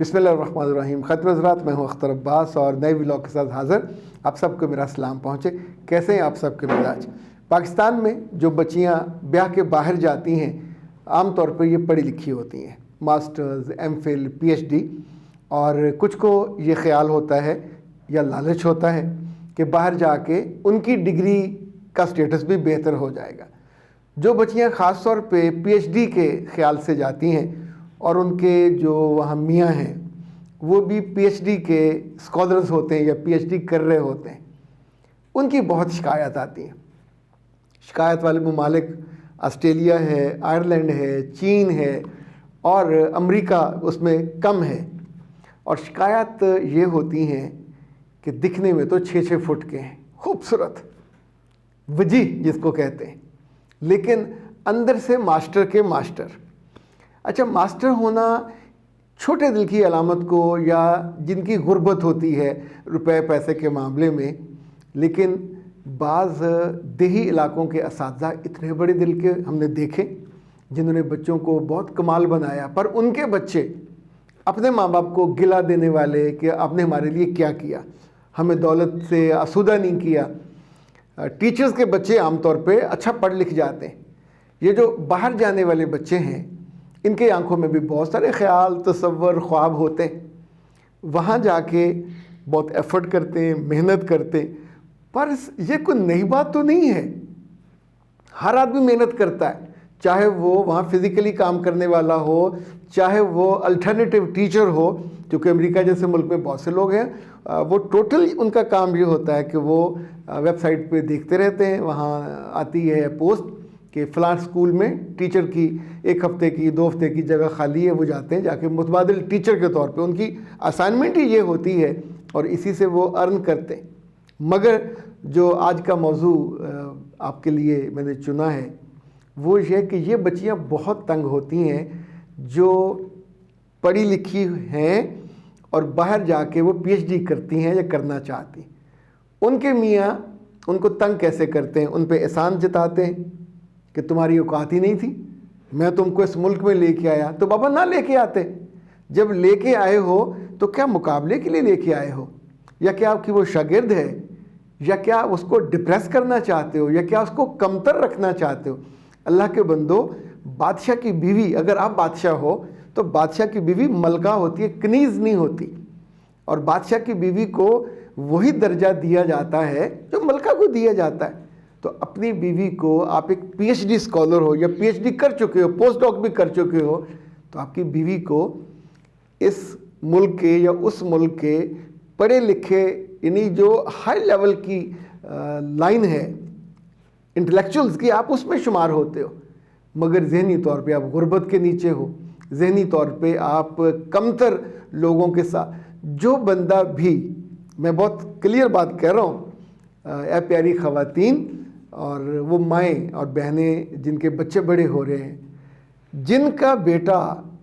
بسم اللہ الرحمن الرحیم. خطر حضرات، میں ہوں اختر عباس اور نئے ولاگ کے ساتھ حاضر. آپ سب کو میرا سلام پہنچے. کیسے ہیں آپ سب کے مزاج؟ پاکستان میں جو بچیاں بیاہ کے باہر جاتی ہیں عام طور پر یہ پڑھی لکھی ہوتی ہیں، masters, M Phil, P H D, اور کچھ کو یہ خیال ہوتا ہے یا لالچ ہوتا ہے کہ باہر جا کے ان کی ڈگری کا سٹیٹس بھی بہتر ہو جائے گا. جو بچیاں خاص طور پہ پی ایچ ڈی کے خیال سے جاتی ہیں اور ان کے جو وہاں میاں ہیں وہ بھی پی ایچ ڈی کے اسکالرز ہوتے ہیں یا پی ایچ ڈی کر رہے ہوتے ہیں، ان کی بہت شکایت آتی ہیں. شکایت والے ممالک آسٹریلیا ہے، آئرلینڈ ہے، چین ہے اور امریکہ اس میں کم ہے. اور شکایت یہ ہوتی ہیں کہ دکھنے میں تو 6 فٹ کے ہیں، خوبصورت، وجیح جس کو کہتے ہیں، لیکن اندر سے ماسٹر کے ماسٹر. اچھا، ماسٹر ہونا چھوٹے دل کی علامت کو یا جن کی غربت ہوتی ہے روپے پیسے کے معاملے میں، لیکن بعض دیہی علاقوں کے اساتذہ اتنے بڑے دل کے ہم نے دیکھے جنہوں نے بچوں کو بہت کمال بنایا، پر ان کے بچے اپنے ماں باپ کو گلا دینے والے کہ آپ نے ہمارے لیے کیا کیا، ہمیں دولت سے آسودہ نہیں کیا. ٹیچرز کے بچے عام طور پہ اچھا پڑھ لکھ جاتے ہیں. یہ جو باہر جانے والے بچے ہیں ان کے آنکھوں میں بھی بہت سارے خیال، تصور، خواب ہوتے ہیں. وہاں جا کے بہت ایفرٹ کرتے ہیں، محنت کرتے ہیں، پر یہ کوئی نئی بات تو نہیں ہے. ہر آدمی محنت کرتا ہے، چاہے وہ وہاں فزیکلی کام کرنے والا ہو، چاہے وہ الٹرنیٹیو ٹیچر ہو. کیونکہ امریکہ جیسے ملک میں بہت سے لوگ ہیں وہ ٹوٹل ان کا کام یہ ہوتا ہے کہ وہ ویب سائٹ پہ دیکھتے رہتے ہیں، وہاں آتی ہے پوسٹ کہ فلاں اسکول میں ٹیچر کی 1 ہفتے کی 2 ہفتے کی جگہ خالی ہے، وہ جاتے ہیں، جا کے متبادل ٹیچر کے طور پہ ان کی اسائنمنٹ ہی یہ ہوتی ہے اور اسی سے وہ ارن کرتے ہیں. مگر جو آج کا موضوع آپ کے لیے میں نے چنا ہے وہ یہ کہ یہ بچیاں بہت تنگ ہوتی ہیں جو پڑھی لکھی ہیں اور باہر جا کے وہ پی ایچ ڈی کرتی ہیں یا کرنا چاہتی ہیں. ان کے میاں ان کو تنگ کیسے کرتے ہیں، ان پہ احسان جتاتے ہیں کہ تمہاری اوقات ہی نہیں تھی، میں تم کو اس ملک میں لے کے آیا. تو بابا نہ لے کے آتے. جب لے کے آئے ہو تو کیا مقابلے کے لیے لے کے آئے ہو، یا کیا آپ کی وہ شاگرد ہے، یا کیا اس کو ڈپریس کرنا چاہتے ہو، یا کیا اس کو کمتر رکھنا چاہتے ہو؟ اللہ کے بندو، بادشاہ کی بیوی، اگر آپ بادشاہ ہو تو بادشاہ کی بیوی ملکہ ہوتی ہے، کنیز نہیں ہوتی. اور بادشاہ کی بیوی کو وہی درجہ دیا جاتا ہے جو ملکہ کو دیا جاتا ہے. تو اپنی بیوی کو، آپ ایک پی ایچ ڈی اسکالر ہو یا پی ایچ ڈی کر چکے ہو، پوسٹ ڈاک بھی کر چکے ہو، تو آپ کی بیوی کو اس ملک کے یا اس ملک کے پڑھے لکھے، یعنی جو ہائی لیول کی لائن ہے انٹلیکچوئلز کی، آپ اس میں شمار ہوتے ہو، مگر ذہنی طور پہ آپ غربت کے نیچے ہو، ذہنی طور پہ آپ کمتر لوگوں کے ساتھ. جو بندہ بھی، میں بہت کلیئر بات کہہ رہا ہوں، اے پیاری خواتین اور وہ مائیں اور بہنیں جن کے بچے بڑے ہو رہے ہیں، جن کا بیٹا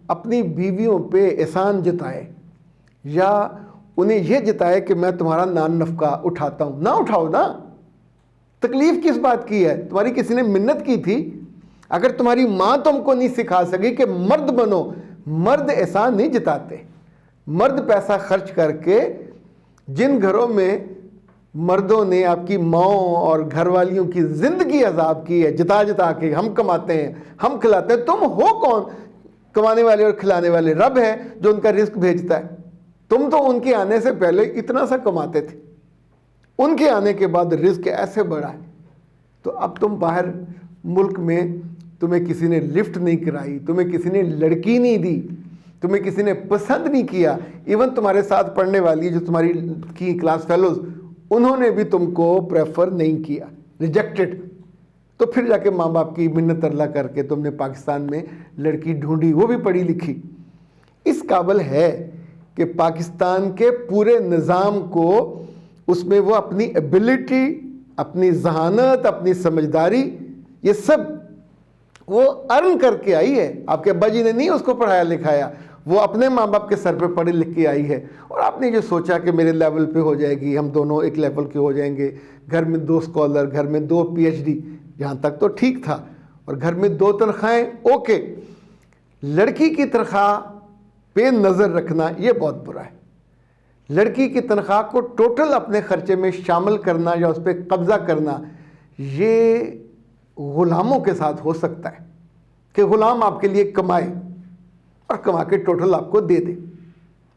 اپنی بیویوں پہ احسان جتائے یا انہیں یہ جتائے کہ میں تمہارا نان نفقہ اٹھاتا ہوں، نہ اٹھاؤ نا. تکلیف کس بات کی ہے؟ تمہاری کسی نے منت کی تھی؟ اگر تمہاری ماں تم کو نہیں سکھا سکی کہ مرد بنو، مرد احسان نہیں جتاتے. مرد پیسہ خرچ کر کے، جن گھروں میں مردوں نے آپ کی ماؤں اور گھر والیوں کی زندگی عذاب کی ہے، جتا جتا کے ہم کماتے ہیں، ہم کھلاتے ہیں. تم ہو کون کمانے والے اور کھلانے والے؟ رب ہے جو ان کا رزق بھیجتا ہے. تم تو ان کے آنے سے پہلے اتنا سا کماتے تھے، ان کے آنے کے بعد رزق ایسے بڑھا ہے. تو اب تم باہر ملک میں، تمہیں کسی نے لفٹ نہیں کرائی، تمہیں کسی نے لڑکی نہیں دی، تمہیں کسی نے پسند نہیں کیا. ایون تمہارے ساتھ پڑھنے والی جو تمہاری کی کلاس فیلوز، انہوں نے بھی تم کو پریفر نہیں کیا، ریجیکٹڈ. تو پھر جا کے ماں باپ کی منت ترلا کر کے تم نے پاکستان میں لڑکی ڈھونڈی، وہ بھی پڑھی لکھی. اس قابل ہے کہ پاکستان کے پورے نظام کو، اس میں وہ اپنی ایبلٹی، اپنی ذہانت، اپنی سمجھداری، یہ سب وہ ارن کر کے آئی ہے. آپ کے ابا جی نے نہیں اس کو پڑھایا لکھایا، وہ اپنے ماں باپ کے سر پہ پڑھ لکھ کے آئی ہے. اور آپ نے جو سوچا کہ میرے لیول پہ ہو جائے گی، ہم دونوں ایک لیول کے ہو جائیں گے، گھر میں 2 اسکالر، گھر میں 2 پی ایچ ڈی، یہاں تک تو ٹھیک تھا، اور گھر میں 2 تنخواہیں اوکے. لڑکی کی تنخواہ پہ نظر رکھنا یہ بہت برا ہے۔ لڑکی کی تنخواہ کو ٹوٹل اپنے خرچے میں شامل کرنا یا اس پہ قبضہ کرنا، یہ غلاموں کے ساتھ ہو سکتا ہے کہ غلام آپ کے لیے کمائے اور کما کے ٹوٹل آپ کو دے دے،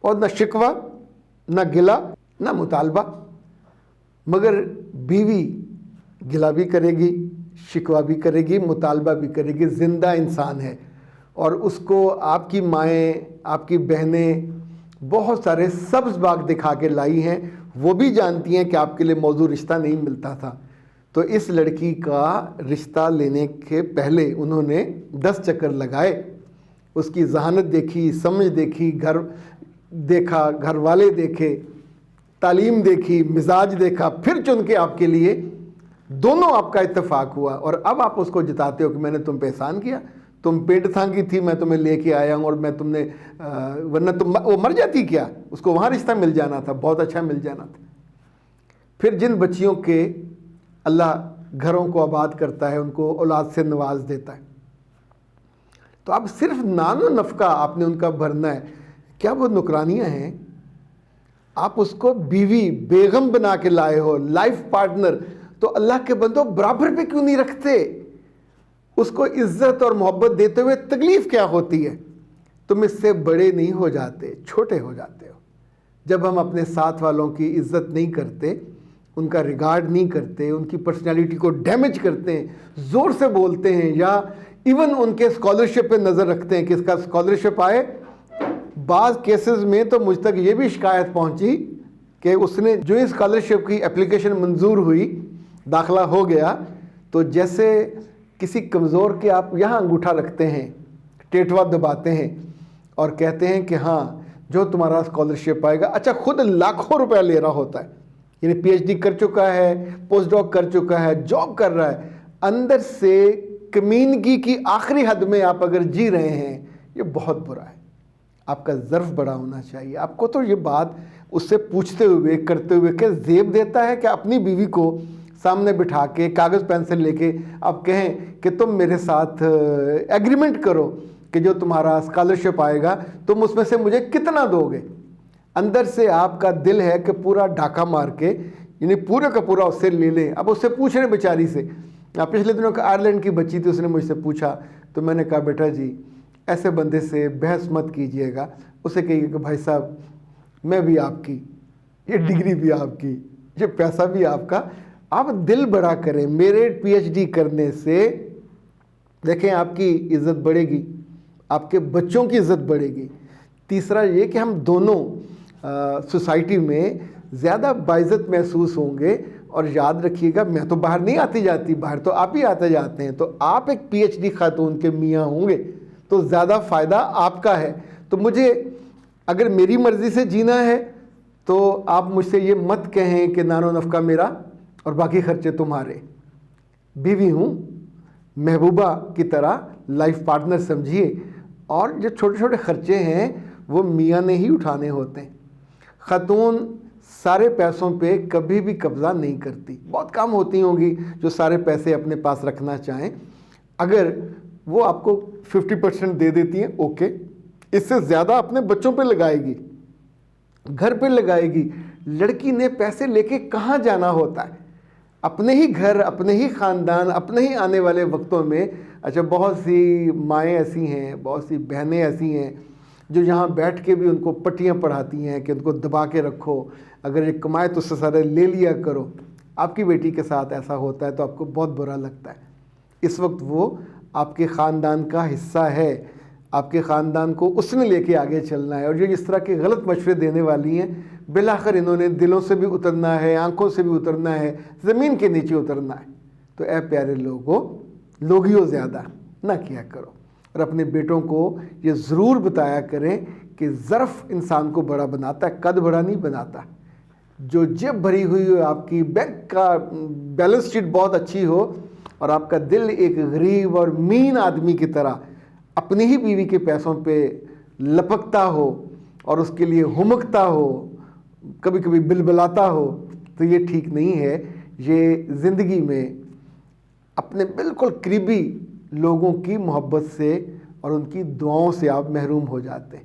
اور نہ شکوہ نہ گلہ نہ مطالبہ۔ مگر بیوی گلہ بھی کرے گی، شکوہ بھی کرے گی، مطالبہ بھی کرے گی، زندہ انسان ہے، اور اس کو آپ کی مائیں، آپ کی بہنیں بہت سارے سبز باغ دکھا کے لائی ہیں، وہ بھی جانتی ہیں کہ آپ کے لیے موزوں رشتہ نہیں ملتا تھا۔ تو اس لڑکی کا رشتہ لینے کے پہلے انہوں نے 10 چکر لگائے، اس کی ذہانت دیکھی، سمجھ دیکھی، گھر دیکھا، گھر والے دیکھے، تعلیم دیکھی، مزاج دیکھا، پھر چن کے آپ کے لیے دونوں آپ کا اتفاق ہوا، اور اب آپ اس کو جتاتے ہو کہ میں نے تم پہ احسان کیا، تم پیٹ تھانکی تھی، میں تمہیں لے کے آیا ہوں، اور میں تم نے ورنہ تم وہ مر جاتی کیا، اس کو وہاں رشتہ مل جانا تھا، بہت اچھا مل جانا تھا۔ پھر جن بچیوں کے اللہ گھروں کو آباد کرتا ہے، ان کو اولاد سے نواز دیتا ہے، تو اب صرف نان و نفقہ آپ نے ان کا بھرنا ہے، کیا وہ نکرانیاں ہیں؟ آپ اس کو بیوی بیگم بنا کے لائے ہو، لائف پارٹنر، تو اللہ کے بندوں برابر پہ کیوں نہیں رکھتے؟ اس کو عزت اور محبت دیتے ہوئے تکلیف کیا ہوتی ہے؟ تم اس سے بڑے نہیں ہو جاتے، چھوٹے ہو جاتے ہو۔ جب ہم اپنے ساتھ والوں کی عزت نہیں کرتے، ان کا ریگارڈ نہیں کرتے، ان کی پرسنالٹی کو ڈیمیج کرتے ہیں، زور سے بولتے ہیں، یا ایون ان کے اسکالرشپ پہ نظر رکھتے ہیں کہ اس کا اسکالرشپ آئے۔ بعض کیسز میں تو مجھ تک یہ بھی شکایت پہنچی کہ اس نے جو اسکالرشپ کی اپلیکیشن منظور ہوئی، داخلہ ہو گیا، تو جیسے کسی کمزور کے آپ یہاں انگوٹھا رکھتے ہیں، ٹیٹوا دباتے ہیں اور کہتے ہیں کہ ہاں جو تمہارا اسکالرشپ آئے گا، اچھا خود لاکھوں روپے لے رہا ہوتا ہے، یعنی پی ایچ ڈی کر چکا ہے، پوسٹ ڈاک کر چکا ہے، جاب کر رہا ہے، اندر سے کمینگی کی آخری حد میں آپ اگر جی رہے ہیں، یہ بہت برا ہے۔ آپ کا ظرف بڑا ہونا چاہیے۔ آپ کو تو یہ بات اس سے پوچھتے ہوئے، کرتے ہوئے کہ زیب دیتا ہے کہ اپنی بیوی کو سامنے بٹھا کے کاغذ پینسل لے کے آپ کہیں کہ تم میرے ساتھ ایگریمنٹ کرو کہ جو تمہارا اسکالرشپ آئے گا تم اس میں سے مجھے کتنا دو گے؟ اندر سے آپ کا دل ہے کہ پورا ڈھاکہ مار کے، یعنی پورے کا پورا اس سے لے لیں۔ اب اس سے پوچھ رہے بیچاری سے، پچھلے دنوں کا آئرلینڈ کی بچی تھی، اس نے مجھ سے پوچھا، تو میں نے کہا بیٹا جی ایسے بندے سے بحث مت کیجئے گا، اسے کہیے کہ بھائی صاحب میں بھی آپ کی، یہ ڈگری بھی آپ کی، یہ پیسہ بھی آپ کا، آپ دل بڑا کریں۔ میرے پی ایچ ڈی کرنے سے دیکھیں آپ کی عزت بڑھے گی، آپ کے بچوں کی عزت بڑھے گی۔ تیسرا یہ کہ ہم دونوں سوسائٹی میں زیادہ باعزت محسوس ہوں گے، اور یاد رکھیے گا میں تو باہر نہیں آتی جاتی، باہر تو آپ ہی آتے جاتے ہیں، تو آپ ایک پی ایچ ڈی خاتون کے میاں ہوں گے تو زیادہ فائدہ آپ کا ہے۔ تو مجھے اگر میری مرضی سے جینا ہے تو آپ مجھ سے یہ مت کہیں کہ نان و نفقہ میرا اور باقی خرچے تمہارے۔ بیوی ہوں، محبوبہ کی طرح لائف پارٹنر سمجھیے، اور جو چھوٹے چھوٹے خرچے ہیں وہ میاں نے ہی اٹھانے ہوتے ہیں۔ خاتون سارے پیسوں پہ کبھی بھی قبضہ نہیں کرتی۔ بہت کم ہوتی ہوں گی جو سارے پیسے اپنے پاس رکھنا چاہیں، اگر وہ آپ کو 50% دے دیتی ہیں اوکے، اس سے زیادہ اپنے بچوں پہ لگائے گی، گھر پہ لگائے گی۔ لڑکی نے پیسے لے کے کہاں جانا ہوتا ہے؟ اپنے ہی گھر، اپنے ہی خاندان، اپنے ہی آنے والے وقتوں میں۔ اچھا بہت سی مائیں ایسی ہیں، بہت سی بہنیں ایسی ہیں جو یہاں بیٹھ کے بھی ان کو پٹیاں پڑھاتی ہیں کہ ان کو دبا کے رکھو، اگر یہ کمائے تو اس سے سارے لے لیا کرو۔ آپ کی بیٹی کے ساتھ ایسا ہوتا ہے تو آپ کو بہت برا لگتا ہے۔ اس وقت وہ آپ کے خاندان کا حصہ ہے، آپ کے خاندان کو اس نے لے کے آگے چلنا ہے، اور جو اس طرح کے غلط مشورے دینے والی ہیں بالآخر انہوں نے دلوں سے بھی اترنا ہے، آنکھوں سے بھی اترنا ہے، زمین کے نیچے اترنا ہے۔ تو اے پیارے لوگوں، لوگیوں زیادہ نہ کیا کرو، اور اپنے بیٹوں کو یہ ضرور بتایا کریں کہ ظرف انسان کو بڑا بناتا ہے، قد بڑا نہیں بناتا۔ جو جیب بھری ہوئی ہو، آپ کی بینک کا بیلنس شیٹ بہت اچھی ہو، اور آپ کا دل ایک غریب اور مین آدمی کی طرح اپنی ہی بیوی کے پیسوں پہ لپکتا ہو اور اس کے لیے ہمکتا ہو، کبھی کبھی بلبلاتا ہو، تو یہ ٹھیک نہیں ہے۔ یہ زندگی میں اپنے بالکل قریبی لوگوں کی محبت سے اور ان کی دعاؤں سے آپ محروم ہو جاتے ہیں۔